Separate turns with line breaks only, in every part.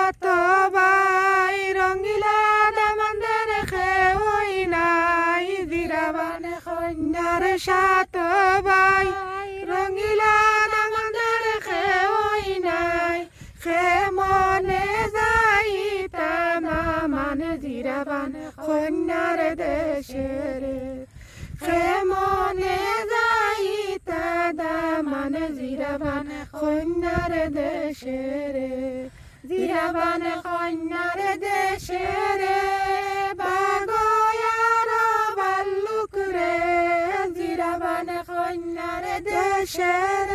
সাত ভাই রঙ্গিলা দামন্দের খেওই নাই জিরাবান কন্যার সাত ভাই রঙ্গিলা দামন্দের খেওই নাই খে মনে যাইতা মান জিরাবান কন্যার দেশের খে মনে যাইতা দামান জিরাবান কন্যার দেশের জিরাবান কন্যার দেশের বাগয়ার বাল্লুক রে জিরাবান কন্যার দেশের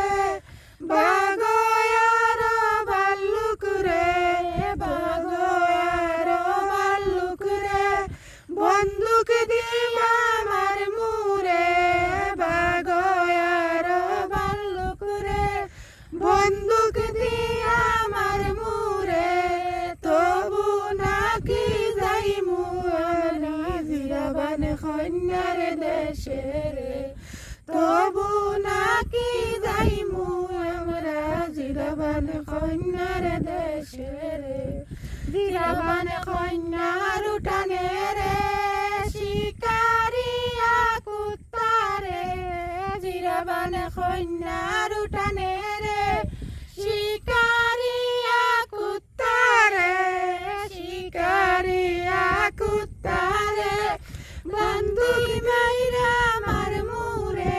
বাগয়ার বাল্লুক রে বাগয়ার বাল্লুক রে বন্দুক দিয়া আমার মুরে বাগয়ার বাল্লুক রে বন্দুক দিয়া আমার মুরে তবু নাকি যাই মুয়ানি জিরাবান কন্যার দেশের তবু নাকি যাই আমরা জিরাবান কন্যার দেশের জিরাবান কন্যার উঠানে রে শিকারিয়া কুত্তারে জিরাবান কন্যার উঠানে রে শিকারিয়া কুত্তারে শিকারিয়া কুত্তারে বন্দুক মাইরা আমার মুরে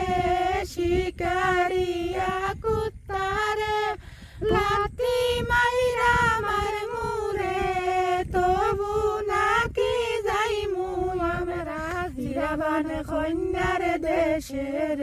শিকারিয়া কুত্তারে লাথি মাইরা আমার মুরে তবু নাকি যাইমু আমরা জিরাবান কন্যার দেশের